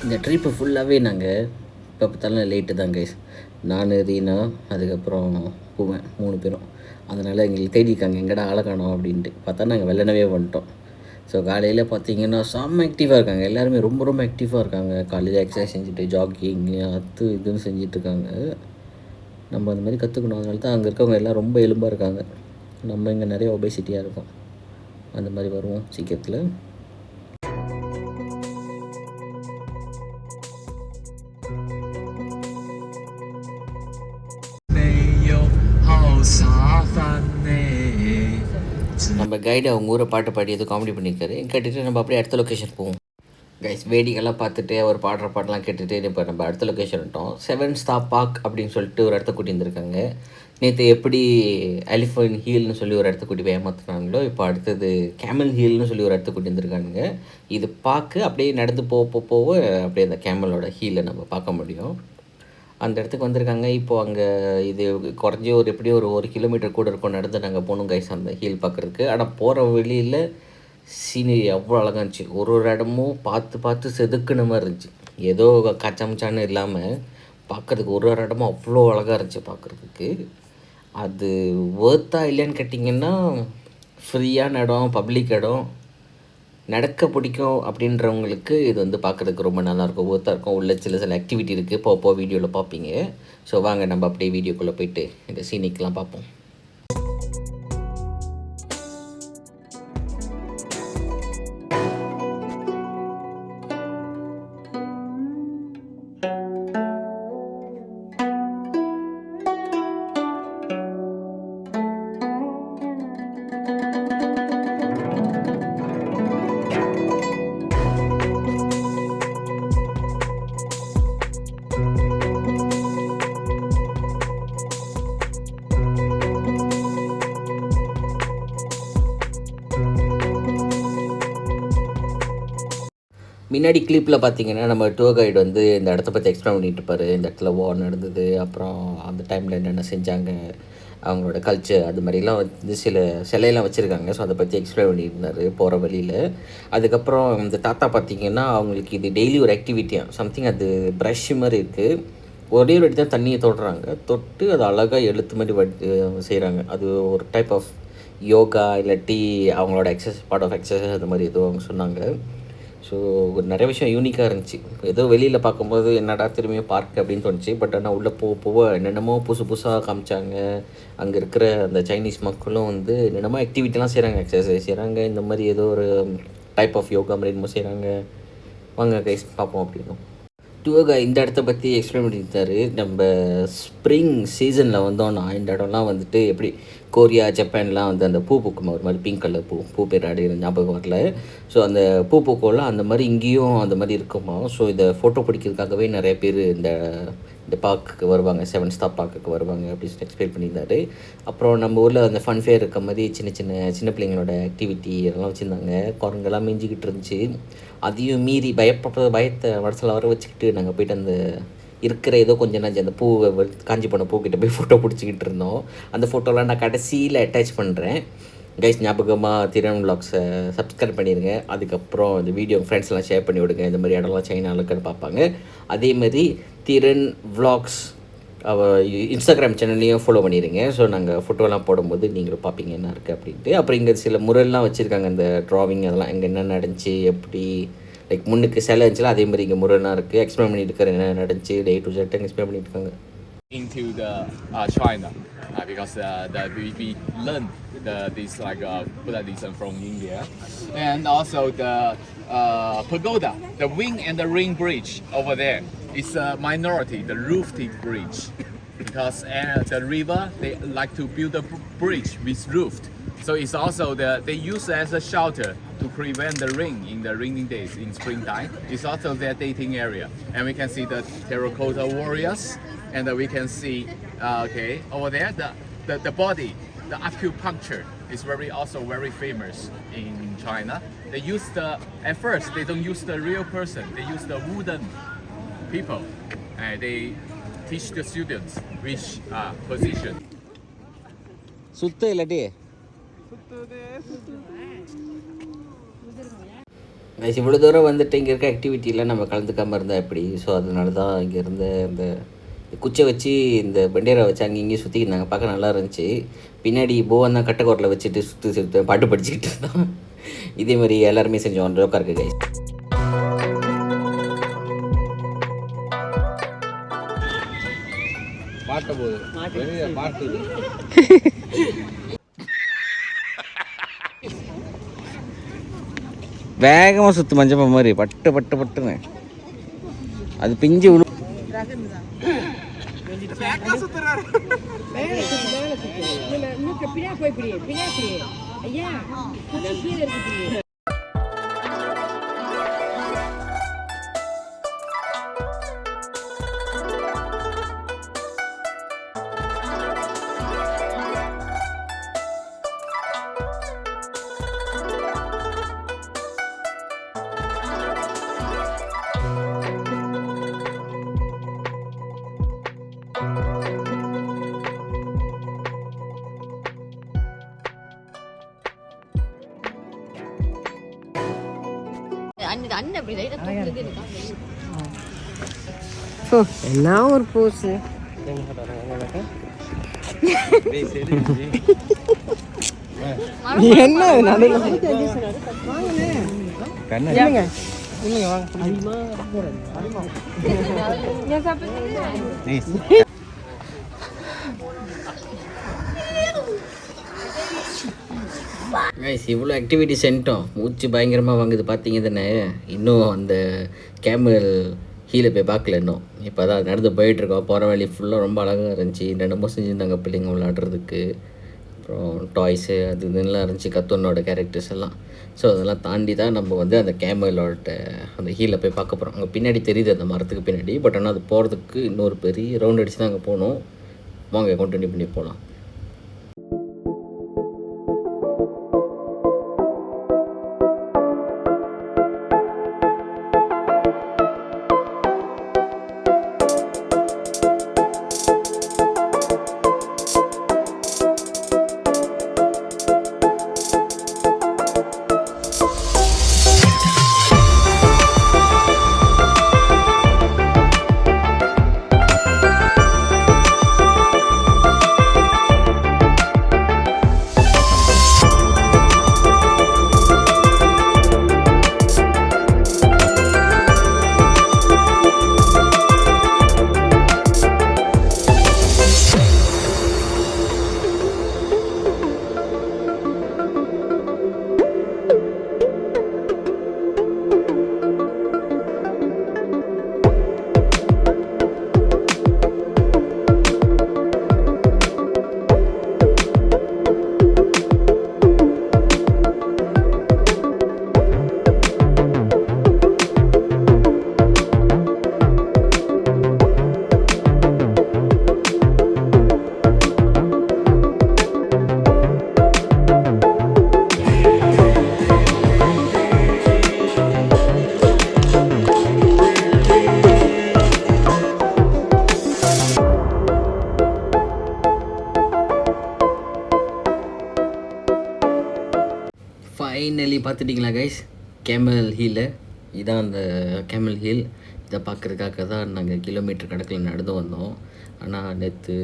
இந்த ட்ரிப்பு ஃபுல்லாகவே நாங்கள் இப்போ பார்த்தாலும் லேட்டு தான் கைஸ். நான், ரீனா, அதுக்கப்புறம் பூவன் 3 பேரும். அதனால் எங்களுக்கு தேடிக்காங்க எங்கடா ஆளை காணோம் அப்படின்ட்டு. பார்த்தா நாங்கள் வெள்ளனவே வந்துட்டோம். ஸோ காலையில் பார்த்தீங்கன்னா செம்ம ஆக்டிவாக இருக்காங்க எல்லாருமே, ரொம்ப ரொம்ப ஆக்டிவாக இருக்காங்க. காலையில் எக்ஸசைஸ் செஞ்சுட்டு ஜாக்கிங்கு அது இதுன்னு செஞ்சிட்ருக்காங்க. நம்ம அந்த மாதிரி கற்றுக்கணும். அதனால தான் அங்கே இருக்கவங்க எல்லாம் ரொம்ப எலும்பாக இருக்காங்க. நம்ம இங்கே நிறைய ஒபேசிட்டியாக இருக்கோம். அந்த மாதிரி வருவோம் சீக்கிரத்தில். நம்ம கைடு அவங்க ஊரை பாட்டு பாடி எதுவும் காமெடி பண்ணியிருக்காரு. கேட்டுட்டு நம்ம அப்படியே அடுத்த லொக்கேஷன் போவோம். கைஸ் வேடிக்கைலாம் பார்த்துட்டு அவர் பாடுற பாட்டெலாம் கேட்டுட்டு இப்போ நம்ம அடுத்த லொக்கேஷன் விட்டோம். 7 ஸ்டார் பார்க் அப்படின்னு சொல்லிட்டு ஒரு இடத்த கூட்டி வந்துருக்காங்க. நேற்று எப்படி எலிஃபண்ட் ஹீல்னு சொல்லி ஒரு இடத்த கூட்டி போய் ஏமாத்துனாங்களோ, இப்போ அடுத்தது கேமல் ஹீல்னு சொல்லி ஒரு இடத்த கூட்டி வந்துருக்கானுங்க. இது பார்க்க அப்படியே நடந்து போக அப்படியே அந்த கேமலோட ஹீலை நம்ம பார்க்க முடியும். அந்த இடத்துக்கு வந்திருக்காங்க. இப்போது அங்கே இது குறைஞ்சி எப்படியும் ஒரு 1 கிலோமீட்டர் கூட இருக்கும் நடந்து நாங்கள் போகணும் கைஸ் அந்த ஹீல் பார்க்குறதுக்கு. ஆனால் போகிற வழியில் சீனரி அவ்வளோ அழகாக இருந்துச்சு. ஒரு இடமும் பார்த்து செதுக்குன மாதிரி இருந்துச்சு. ஏதோ கச்சாமச்சான்னு இல்லாமல் பார்க்குறதுக்கு ஒரு இடமும் அவ்வளோ அழகாக இருந்துச்சு பார்க்குறதுக்கு. அது ஒர்த்தா இல்லையான்னு கேட்டிங்கன்னா, ஃப்ரீயான இடம், பப்ளிக் இடம், நடக்க பிடிக்கும் அப்படின்றவங்களுக்கு இது வந்து பார்க்குறதுக்கு ரொம்ப நல்லாயிருக்கும், ஒர்த்தாக இருக்கும். உள்ள சில ஆக்டிவிட்டி இருக்குது, போக வீடியோவில் பார்ப்பீங்க. ஸோ வாங்க நம்ம அப்படியே வீடியோக்குள்ளே போயிட்டு இந்த சீனிக்கெலாம் பார்ப்போம். முன்னாடி கிளிப்பில் பார்த்தீங்கன்னா நம்ம டூர் கைடு வந்து இந்த இடத்த பற்றி எக்ஸ்பிளைன் பண்ணிட்டு இருப்பார். இந்த இடத்துல வார் நடந்தது, அப்புறம் அந்த டைமில் என்னென்ன செஞ்சாங்க, அவங்களோட கல்ச்சர், அது மாதிரிலாம் வந்து சில சிலையெல்லாம் வச்சுருக்காங்க. ஸோ அதை பற்றி எக்ஸ்பிளைன் பண்ணியிருந்தார் போகிற வழியில். அதுக்கப்புறம் இந்த தாத்தா பார்த்திங்கன்னா அவங்களுக்கு இது டெய்லி ஒரு ஆக்டிவிட்டியாக சம்திங், அது ப்ரஷ் மாதிரி இருக்குது. ஒரே ஒரு வாட்டி தான் தண்ணியை தொட்டு அதை அழகாக எழுத்து மாதிரி செய்கிறாங்க. அது ஒரு டைப் ஆஃப் யோகா இல்லாட்டி அவங்களோட பார்ட் ஆஃப் எக்ஸசைஸ் அந்த மாதிரி ஏதோ அவங்க சொன்னாங்க. ஸோ நிறைய விஷயம் யூனிக்காக இருந்துச்சு. ஏதோ வெளியில் பார்க்கும்போது என்னடா திரும்பியும் பார்க் அப்படின்னு தோணுச்சு. பட் ஆனால் உள்ளே போக என்னென்னமோ புதுசாக காமிச்சாங்க. அங்கே இருக்கிற அந்த சைனீஸ் மக்களும் வந்து என்னென்னமோ ஆக்டிவிட்டிலாம் செய்கிறாங்க, எக்ஸசைஸ் செய்கிறாங்க, இந்த மாதிரி ஏதோ ஒரு டைப் ஆஃப் யோகா மாதிரி என்னமோ செய்கிறாங்க. வாங்க கைஸ் பார்ப்போம் அப்படின்னும். டூர்கா இந்த இடத்த பற்றி எக்ஸ்பிளைன் பண்ணியிருந்தாரு. நம்ம ஸ்ப்ரிங் சீசனில் வந்தோன்னா இந்த இடம்லாம் வந்துட்டு எப்படி கொரியா, ஜப்பான்லாம் வந்து அந்த பூ பூக்குமா, ஒரு மாதிரி பிங்க் கலர் பூ பேர் அடையிற ஞாபகம் வரல. ஸோ அந்த பூ பூக்கோலாம் அந்த மாதிரி இங்கேயும் அந்த மாதிரி இருக்குமா. ஸோ இதை ஃபோட்டோ பிடிக்கிறதுக்காகவே நிறைய பேர் இந்த பார்க்குக்கு வருவாங்க, 7 ஸ்டார் பார்க்குக்கு வருவாங்க அப்படின்னு சொல்லி எக்ஸ்பிளைன் பண்ணியிருந்தாரு. அப்புறம் நம்ம ஊரில் அந்த ஃபன் ஃபேர் இருக்க மாதிரி சின்ன பிள்ளைங்களோட ஆக்டிவிட்டி அதெல்லாம் வச்சுருந்தாங்க. குரங்கெல்லாம் மிஞ்சிக்கிட்டு இருந்துச்சு. அதையும் மீறி பயத்தை மனசில் வர வச்சுக்கிட்டு நாங்கள் போய்ட்டு அந்த இருக்கிற ஏதோ கொஞ்சம் அந்த பூவை காஞ்சி போன பூக்கிட்ட போய் ஃபோட்டோ பிடிச்சிக்கிட்டு இருந்தோம். அந்த ஃபோட்டோலாம் நான் கடைசியில் அட்டாச் பண்ணுறேன் கைஸ். ஞாபகமாக திறன் விலாக்ஸை சப்ஸ்கிரைப் பண்ணிடுங்க. அதுக்கப்புறம் இந்த வீடியோ ஃப்ரெண்ட்ஸ்லாம் ஷேர் பண்ணி விடுங்க. இந்த மாதிரி இடம்லாம் சைனாலுக்குன்னு பார்ப்பாங்க. அதேமாதிரி திறன் விலாக்ஸ் இன்ஸ்டாகிராம் சேனல்லையும் ஃபாலோ பண்ணிடுங்க. ஸோ நாங்கள் ஃபோட்டோலாம் போடும்போது நீங்களும் பார்ப்பீங்க என்ன இருக்குது அப்படின்ட்டு. அப்புறம் இங்கே சில முறையெல்லாம் வச்சுருக்காங்க, இந்த ட்ராவிங் அதெல்லாம் எங்கே என்ன நடந்துச்சு, எப்படி லைக் முன்னுக்கு சிலை இருந்துச்சுல அதே மாதிரி இங்கே முறையெல்லாம் இருக்குது. எக்ஸ்பிளைன் பண்ணிட்டு இருக்கிற என்ன நடந்துச்சு டே டு டே எக்ஸ்பிளைன் பண்ணிட்டு இருக்காங்க. Into the China because we learned this like Buddhism from India, and also the pagoda, the wing and the ring bridge over there is a minority, the roofed bridge, because the river they like to build a bridge with roofed. So it's also they use it as a shelter to prevent the rain in the rainy days in springtime. It's also their dating area, and we can see the terracotta warriors, and we can see over there the body, the acupuncture is also very famous in China. They use at first they don't use the real person, they use the wooden people, and they teach the students which position. சுத்த இல்லாட்டி guys இவ்வளோ தூரம் வந்துட்டு இங்கே இருக்க ஆக்டிவிட்டியில் நம்ம கலந்துக்காமல் இருந்தால் எப்படி? ஸோ அதனால தான் இங்கே இருந்த இந்த குச்சை வச்சு இந்த பண்டேரை வச்சு அங்கே இங்கேயும் சுற்றிக்கிட்டு பார்க்க நல்லா இருந்துச்சு. பின்னாடி போவன் தான் கட்டைக்கோட்டில் வச்சுட்டு சுற்று பாட்டு படிச்சுக்கிட்டு இருந்தான். இதே மாதிரி எல்லாருமே செஞ்சோம். ஜோக்காக இருக்குது கைஸ். வேகமாக சுற்று மஞ்சப்பா மாதிரி பட்டு பட்டு பட்டுன்னு அது பிஞ்சு விழு. என்ன ஒரு போஸ் என்ன கைஸ் இவ்வளோ ஆக்டிவிட்டி சென்ட்டோம். மூச்சு பயங்கரமாக வாங்குது பார்த்தீங்க தானே. இன்னும் அந்த கேமல் ஹீலை போய் பார்க்கல இன்னும். இப்போ தான் நடந்து போயிட்டுருக்கோம். போகிற வழி ஃபுல்லாக ரொம்ப அழகாக இருந்துச்சு. ரெண்டுமோ செஞ்சுருந்தாங்க பிள்ளைங்க விளையாடுறதுக்கு. அப்புறம் டாய்ஸு அது இதுலாம் இருந்துச்சு, கத்தோனோட கேரக்டர்ஸ் எல்லாம். ஸோ அதெல்லாம் தாண்டி தான் நம்ம வந்து அந்த கேமலோட அந்த ஹீலை போய் பார்க்க போகிறோம். அங்கே பின்னாடி தெரியுது அந்த மரத்துக்கு பின்னாடி. பட் ஆனால் அது போகிறதுக்கு இன்னொரு பெரிய ரவுண்ட் அடிச்சு தான் அங்கே போகணும். வாங்க கண்டினியூ பண்ணி போகலாம். ஃபைனலி பார்த்துட்டிங்களா கைஸ் கேமல் ஹீலு. இதுதான் அந்த கேமல் ஹீல். இதை பார்க்குறதுக்காக தான் நாங்கள் கிலோமீட்டர் கணக்கில் நடந்து வந்தோம். ஆனால் நேற்று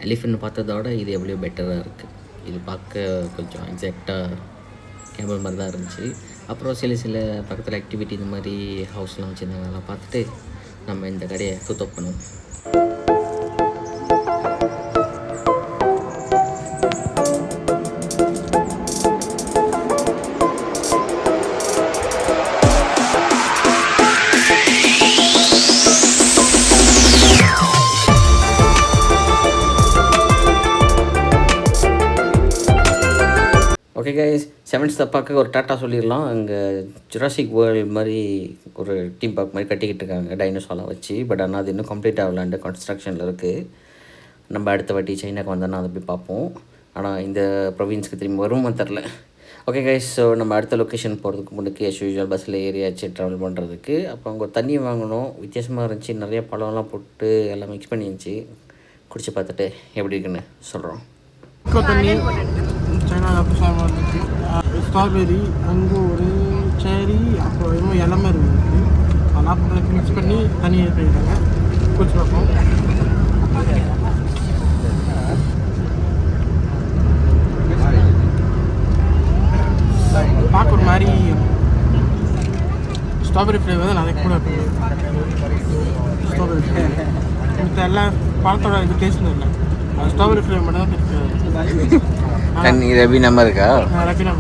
எலிஃபென்ட் பார்த்ததோட இது எவ்வளோ பெட்டராக இருக்குது. இது பார்க்க கொஞ்சம் எக்ஸாக்டாக கேமல் மாதிரி தான் இருந்துச்சு. அப்புறம் சில பக்கத்தில் ஆக்டிவிட்டி இந்த மாதிரி ஹவுஸ்லாம் வச்சுருந்தாங்க. அதெல்லாம் பார்த்துட்டு நம்ம இந்த கடையை சுத்தம் பண்ணுவோம். ஓகே கைஸ், செவன்ஸ் தப்பாக்க ஒரு டாட்டா சொல்லிடலாம். அங்கே ஜுராசிக் வேர்ல்டு மாதிரி ஒரு டீம் பார்க் மாதிரி கட்டிக்கிட்டு இருக்காங்க டைனோசாலாம் வச்சு. பட் ஆனால் அது இன்னும் கம்ப்ளீட் ஆகலான்ட்டு கன்ஸ்ட்ரக்ஷனில் இருக்குது. நம்ம அடுத்த வாட்டி சைனாக்கு வந்தோன்னா அதை போய் பார்ப்போம். ஆனால் இந்த ப்ரொவின்ஸ்க்கு திரும்பி வருமா தெரில. ஓகே கைஸ், ஸோ நம்ம அடுத்த லொக்கேஷன் போகிறதுக்கு முன்னாடி ஆஸ் யூஷுவல் பஸ்ஸில் ஏறியாச்சு ட்ராவல் பண்ணுறதுக்கு. அப்போ அங்கே தண்ணி வாங்கணும். வித்தியாசமாக இருந்துச்சு. நிறைய பழம்லாம் போட்டு எல்லாம் மிக்ஸ் பண்ணி இருந்துச்சு. குடிச்சு பார்த்துட்டு எப்படி இருக்குன்னு சொல்கிறோம். சைனா ஸ்ட்ராபெரி, அங்கூர், செரி, இப்போ இன்னும் எல்லாமே இருக்குது அதெல்லாம் போட்டு மிக்ஸ் பண்ணி தனியாக போயிருக்காங்க குடிச்சு பார்ப்போம். பார்க்க ஒரு மாதிரி ஸ்ட்ராபெரி ஃப்ளேவர் தான் நிறைய கூட இருக்குது. ஸ்ட்ராபெரி ஃப்ளேவர் மற்ற எல்லா பழத்தோட இது டேஸ்ட்டும் இல்லை, அது ஸ்ட்ராபெரி ஃப்ளேவர் மட்டும் தான் இருக்குது. ரவி நம்ம இருக்கா ரபினா